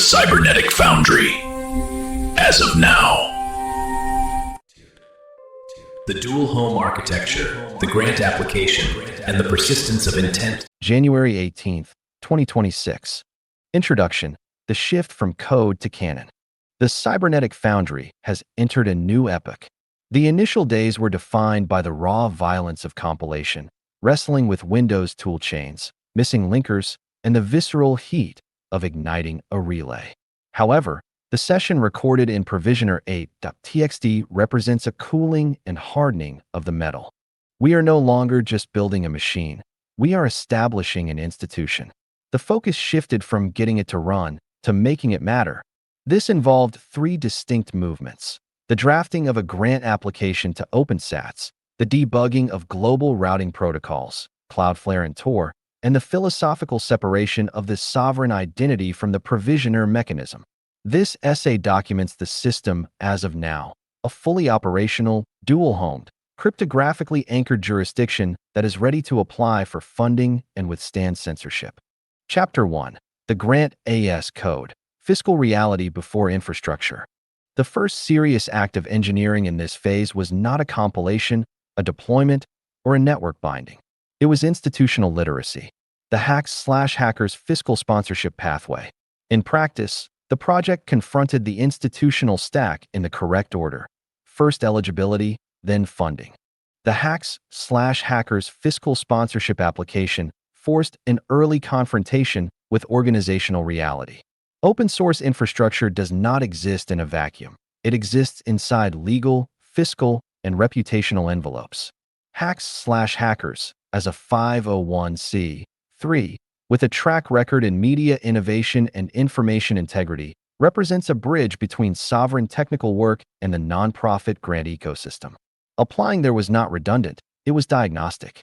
Cybernetic Foundry. As of now. The dual home architecture, the grant application, and the persistence of intent. January 18th, 2026. Introduction: the shift from code to canon. The Cybernetic Foundry has entered a new epoch. The initial days were defined by the raw violence of compilation, wrestling with Windows toolchains, missing linkers, and the visceral heat of igniting a relay. However, the session recorded in Provisioner 8.txt represents a cooling and hardening of the metal. We are no longer just building a machine. We are establishing an institution. The focus shifted from getting it to run to making it matter. This involved three distinct movements: the drafting of a grant application to OpenSats, the debugging of global routing protocols, Cloudflare and Tor, and the philosophical separation of the sovereign identity from the provisioner mechanism. This essay documents the system as of now, a fully operational, dual-homed, cryptographically anchored jurisdiction that is ready to apply for funding and withstand censorship. Chapter 1. The Grant AS Code: Fiscal Reality Before Infrastructure. The first serious act of engineering in this phase was not a compilation, a deployment, or a network binding. It was institutional literacy, the hacks/hackers fiscal sponsorship pathway. In practice, the project confronted the institutional stack in the correct order: first eligibility, then funding. The hacks/hackers fiscal sponsorship application forced an early confrontation with organizational reality. Open source infrastructure does not exist in a vacuum. It exists inside legal, fiscal, and reputational envelopes. Hacks/hackers, as a 501c3, with a track record in media innovation and information integrity, represents a bridge between sovereign technical work and the nonprofit grant ecosystem. Applying there was not redundant, it was diagnostic.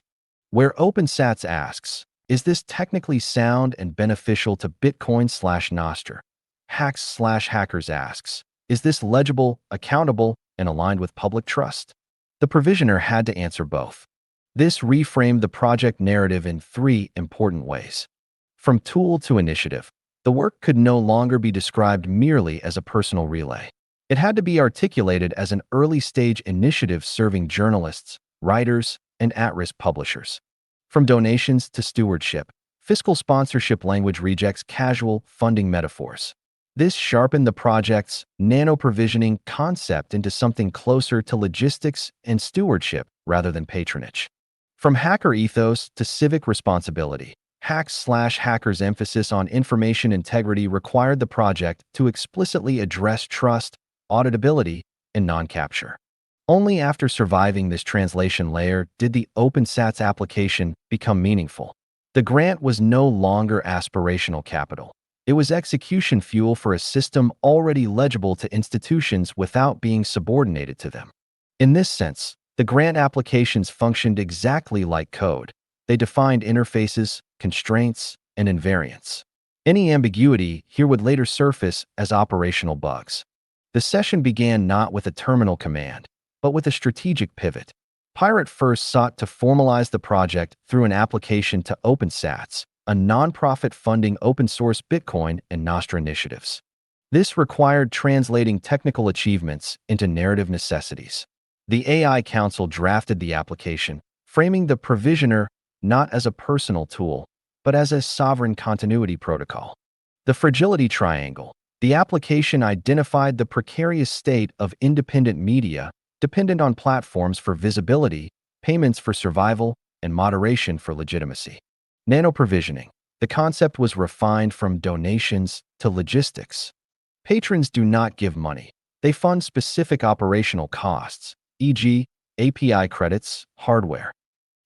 Where OpenSats asks, is this technically sound and beneficial to Bitcoin/Nostr? Hacks/hackers asks, is this legible, accountable, and aligned with public trust? The provisioner had to answer both. This reframed the project narrative in three important ways. From tool to initiative, the work could no longer be described merely as a personal relay. It had to be articulated as an early-stage initiative serving journalists, writers, and at-risk publishers. From donations to stewardship, fiscal sponsorship language rejects casual funding metaphors. This sharpened the project's nano-provisioning concept into something closer to logistics and stewardship rather than patronage. From hacker ethos to civic responsibility, hacks/hackers' emphasis on information integrity required the project to explicitly address trust, auditability, and non-capture. Only after surviving this translation layer did the OpenSats application become meaningful. The grant was no longer aspirational capital. It was execution fuel for a system already legible to institutions without being subordinated to them. In this sense, the grant applications functioned exactly like code. They defined interfaces, constraints, and invariants. Any ambiguity here would later surface as operational bugs. The session began not with a terminal command, but with a strategic pivot. Pirate first sought to formalize the project through an application to OpenSats, a nonprofit funding open-source Bitcoin and Nostr initiatives. This required translating technical achievements into narrative necessities. The AI Council drafted the application, framing the provisioner not as a personal tool, but as a sovereign continuity protocol. The fragility triangle. The application identified the precarious state of independent media dependent on platforms for visibility, payments for survival, and moderation for legitimacy. Nano-provisioning. The concept was refined from donations to logistics. Patrons do not give money. They fund specific operational costs, e.g., API credits, hardware.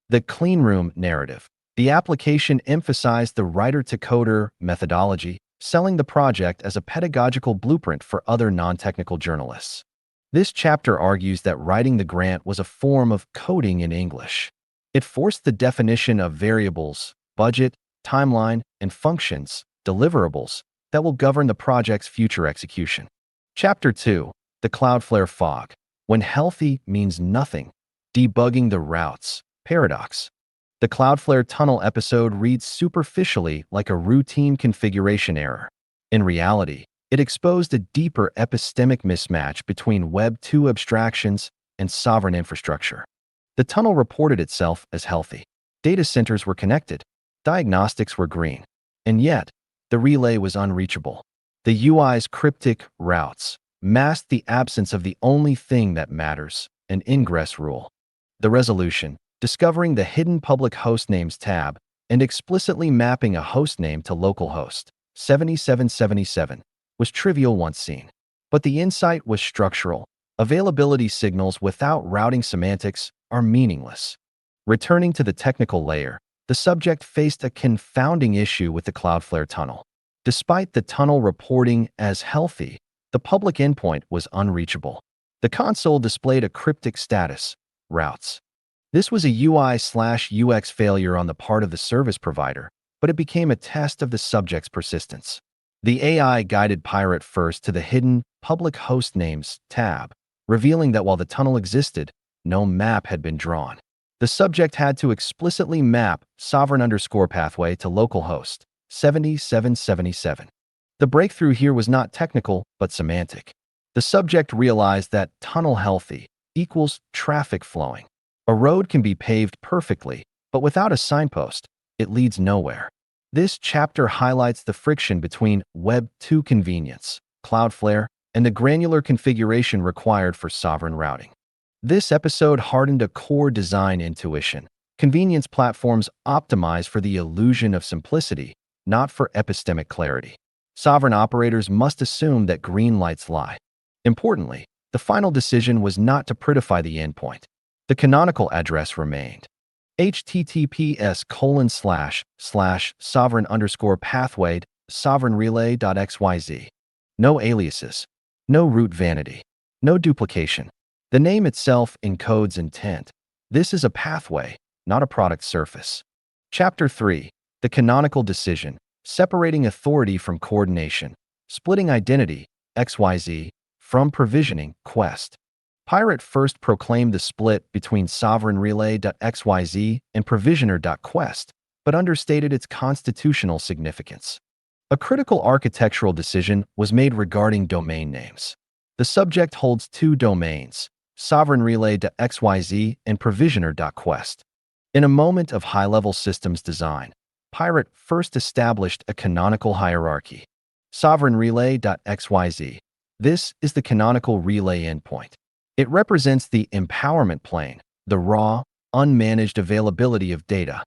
The cleanroom narrative. The application emphasized the writer-to-coder methodology, selling the project as a pedagogical blueprint for other non-technical journalists. This chapter argues that writing the grant was a form of coding in English. It forced the definition of variables, budget, timeline, and functions, deliverables, that will govern the project's future execution. Chapter 2. The Cloudflare Fog. When healthy means nothing. Debugging the routes. Paradox. The Cloudflare tunnel episode reads superficially like a routine configuration error. In reality, it exposed a deeper epistemic mismatch between Web 2 abstractions and sovereign infrastructure. The tunnel reported itself as healthy. Data centers were connected. Diagnostics were green. And yet, the relay was unreachable. The UI's cryptic routes masked the absence of the only thing that matters, an ingress rule. The resolution, discovering the hidden public hostnames tab and explicitly mapping a hostname to localhost 7777, was trivial once seen. But the insight was structural. Availability signals without routing semantics are meaningless. Returning to the technical layer, the subject faced a confounding issue with the Cloudflare tunnel. Despite the tunnel reporting as healthy, the public endpoint was unreachable. The console displayed a cryptic status, routes. This was a UI/UX failure on the part of the service provider, but it became a test of the subject's persistence. The AI guided pirate first to the hidden public hostnames tab, revealing that while the tunnel existed, no map had been drawn. The subject had to explicitly map sovereign_pathway to localhost 7777. The breakthrough here was not technical, but semantic. The subject realized that tunnel healthy equals traffic flowing. A road can be paved perfectly, but without a signpost, it leads nowhere. This chapter highlights the friction between Web 2 convenience, Cloudflare, and the granular configuration required for sovereign routing. This episode hardened a core design intuition. Convenience platforms optimize for the illusion of simplicity, not for epistemic clarity. Sovereign operators must assume that green lights lie. Importantly, the final decision was not to prettify the endpoint. The canonical address remained. https://sovereign_pathway sovereignrelay.xyz. No aliases. No root vanity. No duplication. The name itself encodes intent. This is a pathway, not a product surface. Chapter 3. The canonical decision. Separating authority from coordination. Splitting identity, XYZ, from provisioning, Quest. Pirate first proclaimed the split between sovereignrelay.xyz and provisioner.quest, but understated its constitutional significance. A critical architectural decision was made regarding domain names. The subject holds two domains, sovereignrelay.xyz and provisioner.quest. In a moment of high-level systems design, Pirate first established a canonical hierarchy. Sovereignrelay.xyz. This is the canonical relay endpoint. It represents the empowerment plane, the raw, unmanaged availability of data.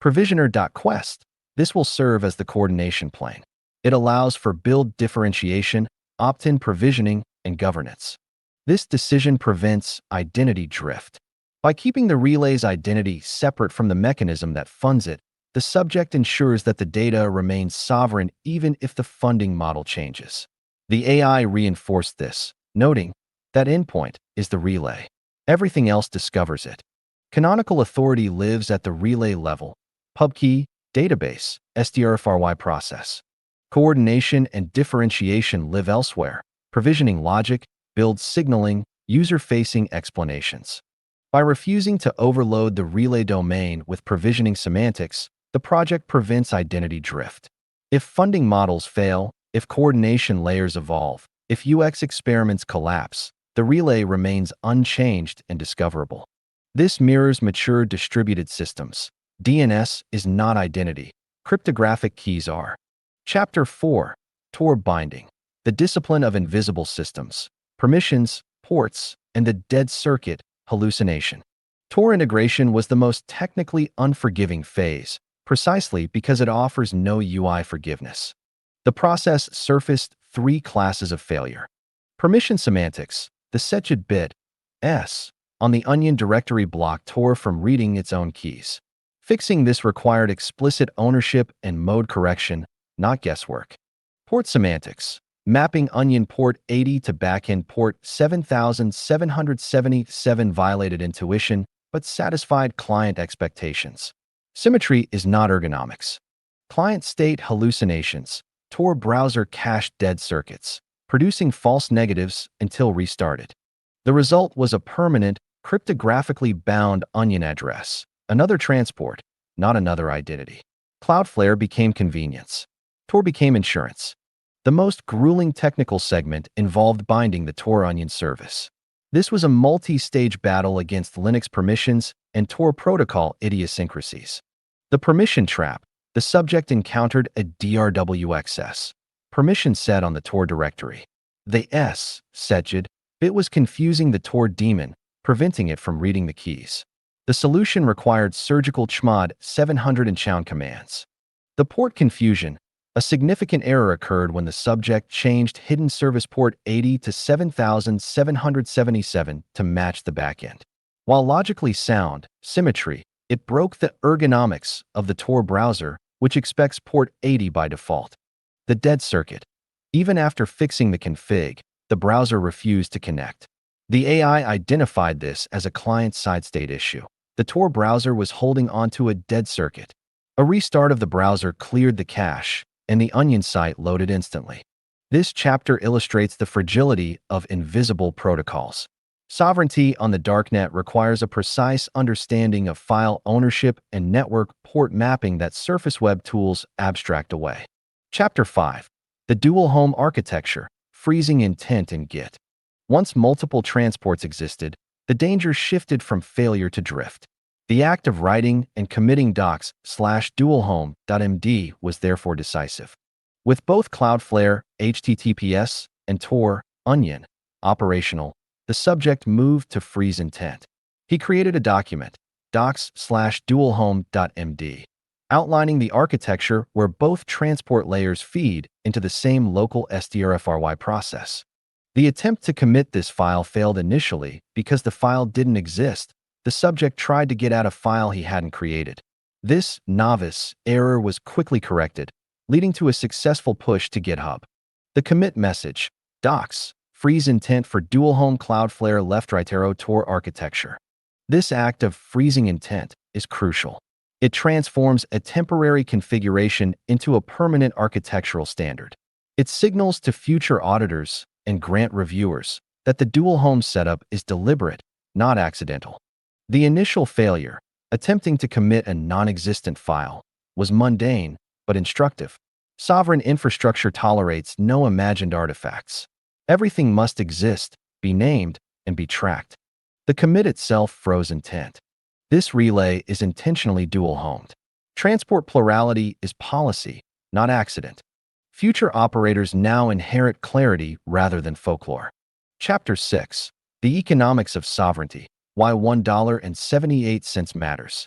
Provisioner.quest. This will serve as the coordination plane. It allows for build differentiation, opt-in provisioning, and governance. This decision prevents identity drift. By keeping the relay's identity separate from the mechanism that funds it, the subject ensures that the data remains sovereign even if the funding model changes. The AI reinforced this, noting that endpoint is the relay. Everything else discovers it. Canonical authority lives at the relay level. Pubkey, database, SDRFRY process. Coordination and differentiation live elsewhere. Provisioning logic, build signaling, user-facing explanations. By refusing to overload the relay domain with provisioning semantics, the project prevents identity drift. If funding models fail, if coordination layers evolve, if UX experiments collapse, the relay remains unchanged and discoverable. This mirrors mature distributed systems. DNS is not identity. Cryptographic keys are. Chapter 4. Tor binding. The discipline of invisible systems. Permissions, ports, and the dead circuit, hallucination. Tor integration was the most technically unforgiving phase, precisely because it offers no UI forgiveness. The process surfaced three classes of failure. Permission semantics. The setched bit, S, on the onion directory blocked Tor from reading its own keys. Fixing this required explicit ownership and mode correction, not guesswork. Port semantics. Mapping onion port 80 to backend port 7777 violated intuition, but satisfied client expectations. Symmetry is not ergonomics. Client state hallucinations. Tor browser cached dead circuits, producing false negatives until restarted. The result was a permanent, cryptographically bound onion address, another transport, not another identity. Cloudflare became convenience. Tor became insurance. The most grueling technical segment involved binding the Tor onion service. This was a multi-stage battle against Linux permissions and Tor protocol idiosyncrasies. The permission trap. The subject encountered a drwxs permission set on the Tor directory. The setgid bit was confusing the Tor daemon, preventing it from reading the keys. The solution required surgical chmod 700 and chown commands. The port confusion. A significant error occurred when the subject changed hidden service port 80 to 7777 to match the backend. While logically sound, symmetry, it broke the ergonomics of the Tor browser, which expects port 80 by default. The dead circuit. Even after fixing the config, the browser refused to connect. The AI identified this as a client-side state issue. The Tor browser was holding onto a dead circuit. A restart of the browser cleared the cache, and the Onion site loaded instantly. This chapter illustrates the fragility of invisible protocols. Sovereignty on the darknet requires a precise understanding of file ownership and network port mapping that surface web tools abstract away. Chapter 5. The Dual Home Architecture, Freezing Intent in Git. Once multiple transports existed, the danger shifted from failure to drift. The act of writing and committing docs/dualhome.md was therefore decisive. With both Cloudflare, HTTPS, and Tor, Onion, operational, the subject moved to freeze intent. He created a document, docs/dualhome.md, outlining the architecture where both transport layers feed into the same local strfry process. The attempt to commit this file failed initially because the file didn't exist. The subject tried to get at a file he hadn't created. This novice error was quickly corrected, leading to a successful push to GitHub. The commit message, docs, freeze intent for dual home Cloudflare left-right arrow Tor architecture. This act of freezing intent is crucial. It transforms a temporary configuration into a permanent architectural standard. It signals to future auditors and grant reviewers that the dual home setup is deliberate, not accidental. The initial failure, attempting to commit a non-existent file, was mundane but instructive. Sovereign infrastructure tolerates no imagined artifacts. Everything must exist, be named, and be tracked. The commit itself froze intent. This relay is intentionally dual-homed. Transport plurality is policy, not accident. Future operators now inherit clarity rather than folklore. Chapter 6. The Economics of Sovereignty. Why $1.78 matters.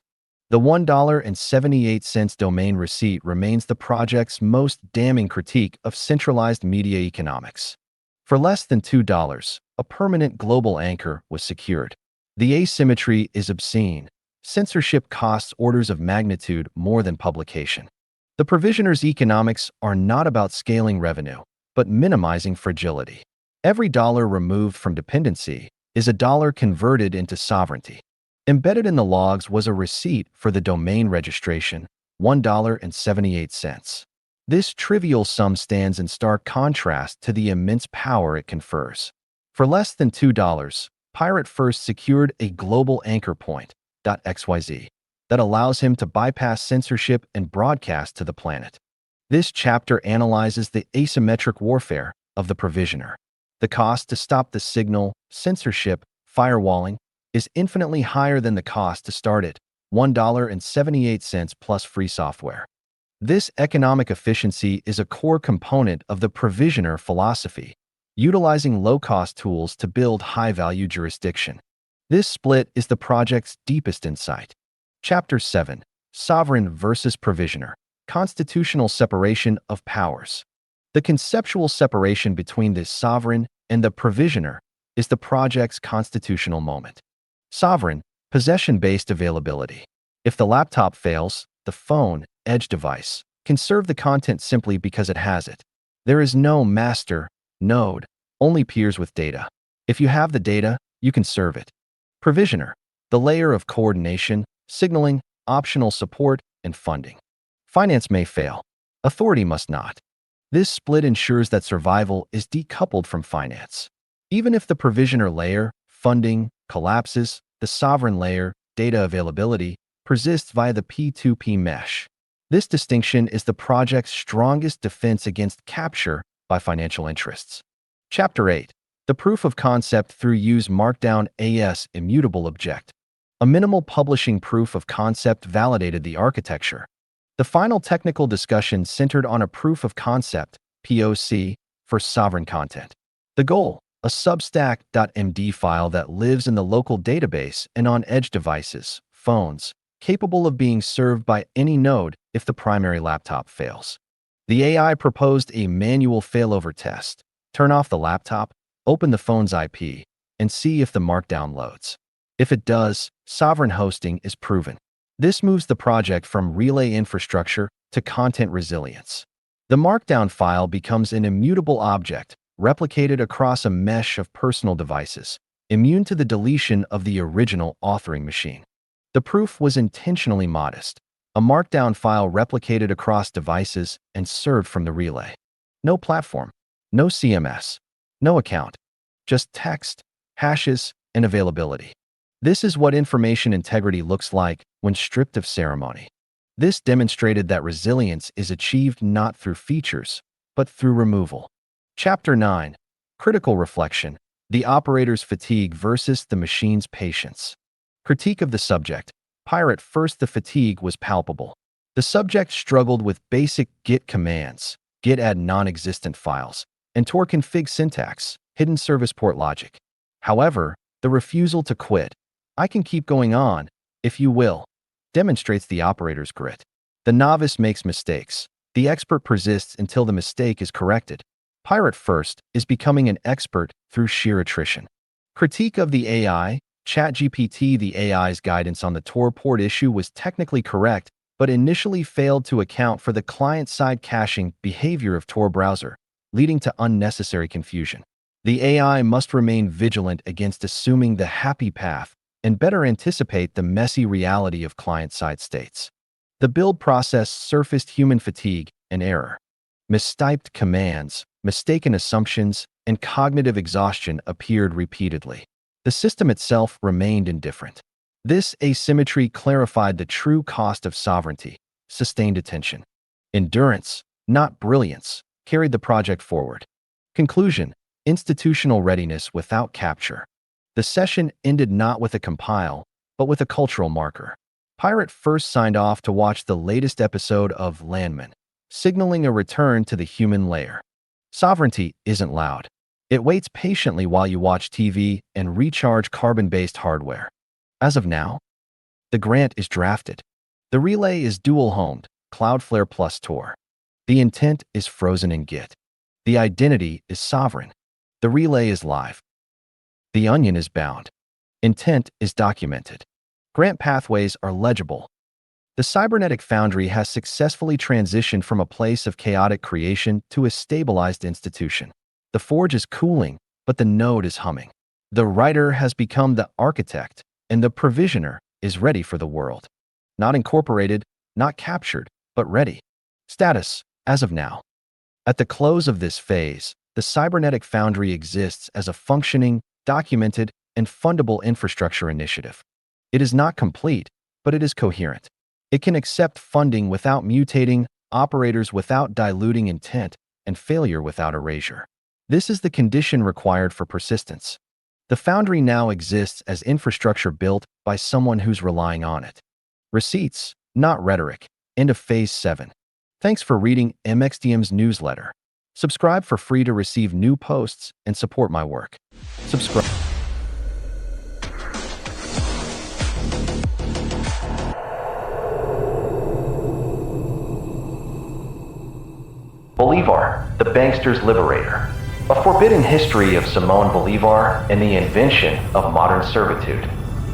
The $1.78 domain receipt remains the project's most damning critique of centralized media economics. For less than $2, a permanent global anchor was secured. The asymmetry is obscene. Censorship costs orders of magnitude more than publication. The provisioner's economics are not about scaling revenue, but minimizing fragility. Every dollar removed from dependency is a dollar converted into sovereignty. Embedded in the logs was a receipt for the domain registration, $1.78. This trivial sum stands in stark contrast to the immense power it confers. For less than $2, Pirate first secured a global anchor point, .xyz, that allows him to bypass censorship and broadcast to the planet. This chapter analyzes the asymmetric warfare of the provisioner. The cost to stop the signal, censorship, firewalling, is infinitely higher than the cost to start it, $1.78 plus free software. This economic efficiency is a core component of the provisioner philosophy, utilizing low-cost tools to build high-value jurisdiction. This split is the project's deepest insight. Chapter 7. Sovereign versus Provisioner. Constitutional separation of powers. The conceptual separation between the sovereign and the provisioner is the project's constitutional moment. Sovereign, possession-based availability. If the laptop fails, the phone, edge device, can serve the content simply because it has it. There is no master, node, only peers with data. If you have the data, you can serve it. Provisioner, the layer of coordination, signaling, optional support, and funding. Finance may fail. Authority must not. This split ensures that survival is decoupled from finance. Even if the provisioner layer, funding, collapses, the sovereign layer, data availability, persists via the P2P mesh. This distinction is the project's strongest defense against capture by financial interests. Chapter 8. The proof of concept through use Markdown AS immutable object. A minimal publishing proof of concept validated the architecture. The final technical discussion centered on a proof of concept, POC, for sovereign content. The goal, a substack.md file that lives in the local database and on edge devices, phones, capable of being served by any node if the primary laptop fails. The AI proposed a manual failover test. Turn off the laptop, open the phone's IP, and see if the markdown loads. If it does, sovereign hosting is proven. This moves the project from relay infrastructure to content resilience. The markdown file becomes an immutable object, replicated across a mesh of personal devices, immune to the deletion of the original authoring machine. The proof was intentionally modest. A markdown file replicated across devices and served from the relay. No platform, no CMS, no account, just text, hashes, and availability. This is what information integrity looks like when stripped of ceremony. This demonstrated that resilience is achieved not through features, but through removal. Chapter 9. Critical reflection. The operator's fatigue versus the machine's patience. Critique of the subject. At first the fatigue was palpable. The subject struggled with basic git commands, git add non-existent files, and Tor config syntax, hidden service port logic. However, the refusal to quit, I can keep going on, if you will, demonstrates the operator's grit. The novice makes mistakes. The expert persists until the mistake is corrected. Pirate first is becoming an expert through sheer attrition. Critique of the AI. ChatGPT. The AI's guidance on the Tor port issue was technically correct, but initially failed to account for the client-side caching behavior of Tor browser, leading to unnecessary confusion. The AI must remain vigilant against assuming the happy path and better anticipate the messy reality of client-side states. The build process surfaced human fatigue and error. Mistyped commands, mistaken assumptions, and cognitive exhaustion appeared repeatedly. The system itself remained indifferent. This asymmetry clarified the true cost of sovereignty, sustained attention. Endurance, not brilliance, carried the project forward. Conclusion: institutional readiness without capture. The session ended not with a compile, but with a cultural marker. Pirate first signed off to watch the latest episode of Landman, signaling a return to the human layer. Sovereignty isn't loud. It waits patiently while you watch TV and recharge carbon-based hardware. As of now, the grant is drafted. The relay is dual-homed, Cloudflare plus Tor. The intent is frozen in Git. The identity is sovereign. The relay is live. The onion is bound. Intent is documented. Grant pathways are legible. The Cybernetic Foundry has successfully transitioned from a place of chaotic creation to a stabilized institution. The forge is cooling, but the node is humming. The writer has become the architect, and the provisioner is ready for the world. Not incorporated, not captured, but ready. Status, as of now. At the close of this phase, the Cybernetic Foundry exists as a functioning, documented, and fundable infrastructure initiative. It is not complete, but it is coherent. It can accept funding without mutating, operators without diluting intent, and failure without erasure. This is the condition required for persistence. The Foundry now exists as infrastructure built by someone who's relying on it. Receipts, not rhetoric. End of Phase 7. Thanks for reading MXDM's newsletter. Subscribe for free to receive new posts and support my work. Subscribe. Bolivar, the Bankster's Liberator. A forbidden history of Simon Bolivar and the invention of modern servitude.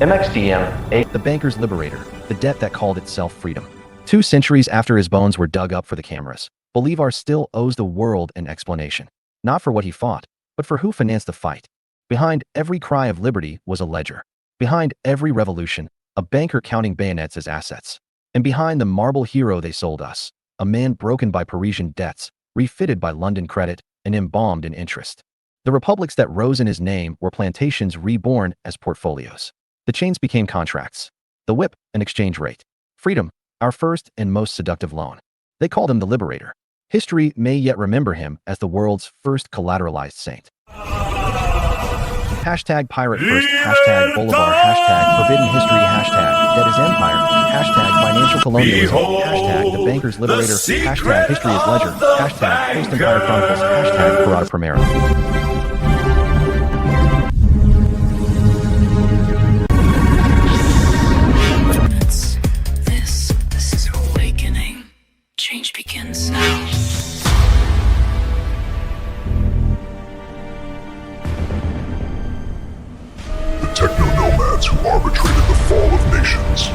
MXDM, the Banker's Liberator, the debt that called itself freedom. 2 centuries after his bones were dug up for the cameras, Bolivar still owes the world an explanation. Not for what he fought, but for who financed the fight. Behind every cry of liberty was a ledger. Behind every revolution, a banker counting bayonets as assets. And behind the marble hero they sold us, a man broken by Parisian debts, refitted by London credit, and embalmed in interest. The republics that rose in his name were plantations reborn as portfolios. The chains became contracts. The whip, an exchange rate. Freedom, our first and most seductive loan. They called him the Liberator. History may yet remember him as the world's first collateralized saint. Hashtag pirate first, hashtag Bolivar, hashtag forbidden history, hashtag dead is empire, hashtag financial colonialism, hashtag the banker's liberator, hashtag history is ledger, hashtag post-empire chronicles, hashtag Parada Primera. This is awakening. Change begins now. Techno-nomads who arbitrated the fall of nations.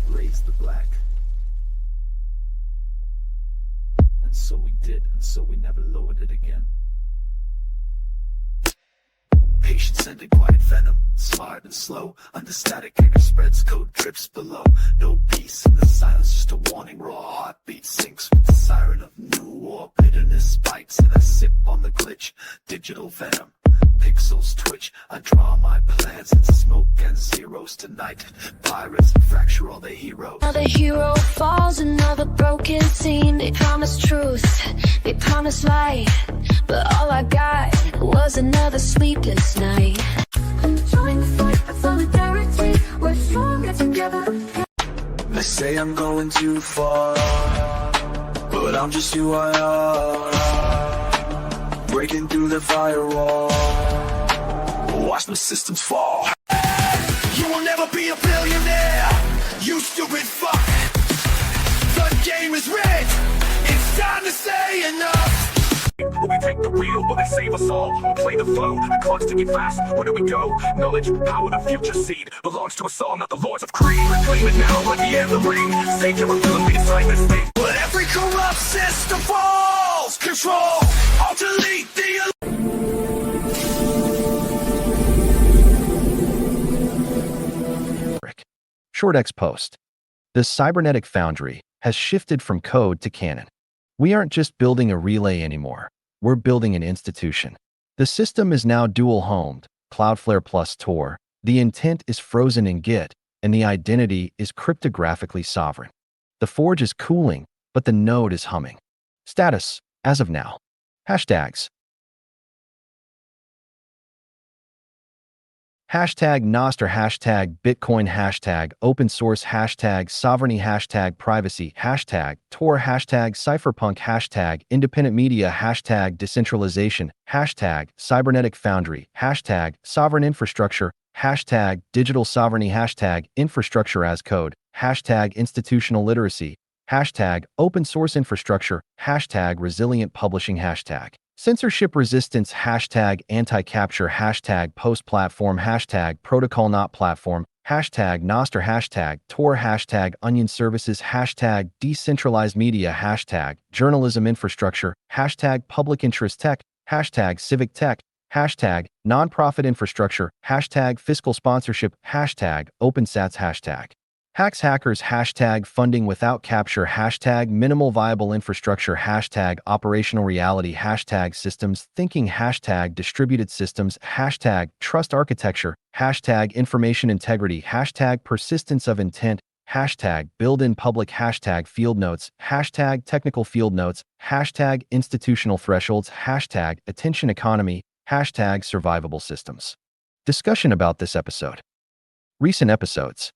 Raise the black. And so we did, and so we never lowered it again. Patience and a quiet venom, smart and slow. Under static anchor spreads, code drips below. No peace in the silence, just a warning. Raw heartbeat sinks with the siren of new war. Bitterness bites and I sip on the glitch. Digital venom, pixels twitch. I draw my plans into smoke and zeros tonight. Pirates fracture all their heroes. Another hero falls, another broken scene. They promised truth, they promised light, but all I got was another sleepless night. Join the fight for solidarity, we're stronger together. They say I'm going too far, but I'm just who I are. Breaking through the firewall, watch the systems fall. You will never be a billionaire, you stupid fuck. The game is rigged, it's time to say enough. Will we take the wheel? Will they save us all? Or play the flow? The clock's ticking fast. Where do we go? Knowledge, power, the future seed belongs to us all, not the lords of greed. Claim it now like the end of the ring. Save your ability inside this thing. But every corrupt system falls. Control, delete the... Short X post. The Cybernetic Foundry has shifted from code to canon. We aren't just building a relay anymore. We're building an institution. The system is now dual-homed, Cloudflare plus Tor. The intent is frozen in Git, and the identity is cryptographically sovereign. The forge is cooling, but the node is humming. Status, as of now. Hashtags. Hashtag Nostr, hashtag Bitcoin, hashtag open source, hashtag sovereignty, hashtag privacy, hashtag Tor, hashtag cypherpunk, hashtag independent media, hashtag decentralization, hashtag Cybernetic Foundry, hashtag sovereign infrastructure, hashtag digital sovereignty, hashtag infrastructure as code, hashtag institutional literacy, hashtag open source infrastructure, hashtag resilient publishing, hashtag censorship resistance, hashtag anti-capture, hashtag post-platform, hashtag protocol not platform, hashtag Nostr, hashtag Tor, hashtag onion services, hashtag decentralized media, hashtag journalism infrastructure, hashtag public interest tech, hashtag civic tech, hashtag nonprofit infrastructure, hashtag fiscal sponsorship, hashtag OpenSats, hashtag hacks hackers, hashtag funding without capture, hashtag minimal viable infrastructure, hashtag operational reality, hashtag systems thinking, hashtag distributed systems, hashtag trust architecture, hashtag information integrity, hashtag persistence of intent, hashtag build-in public, hashtag field notes, hashtag technical field notes, hashtag institutional thresholds, hashtag attention economy, hashtag survivable systems. Discussion about this episode. Recent episodes.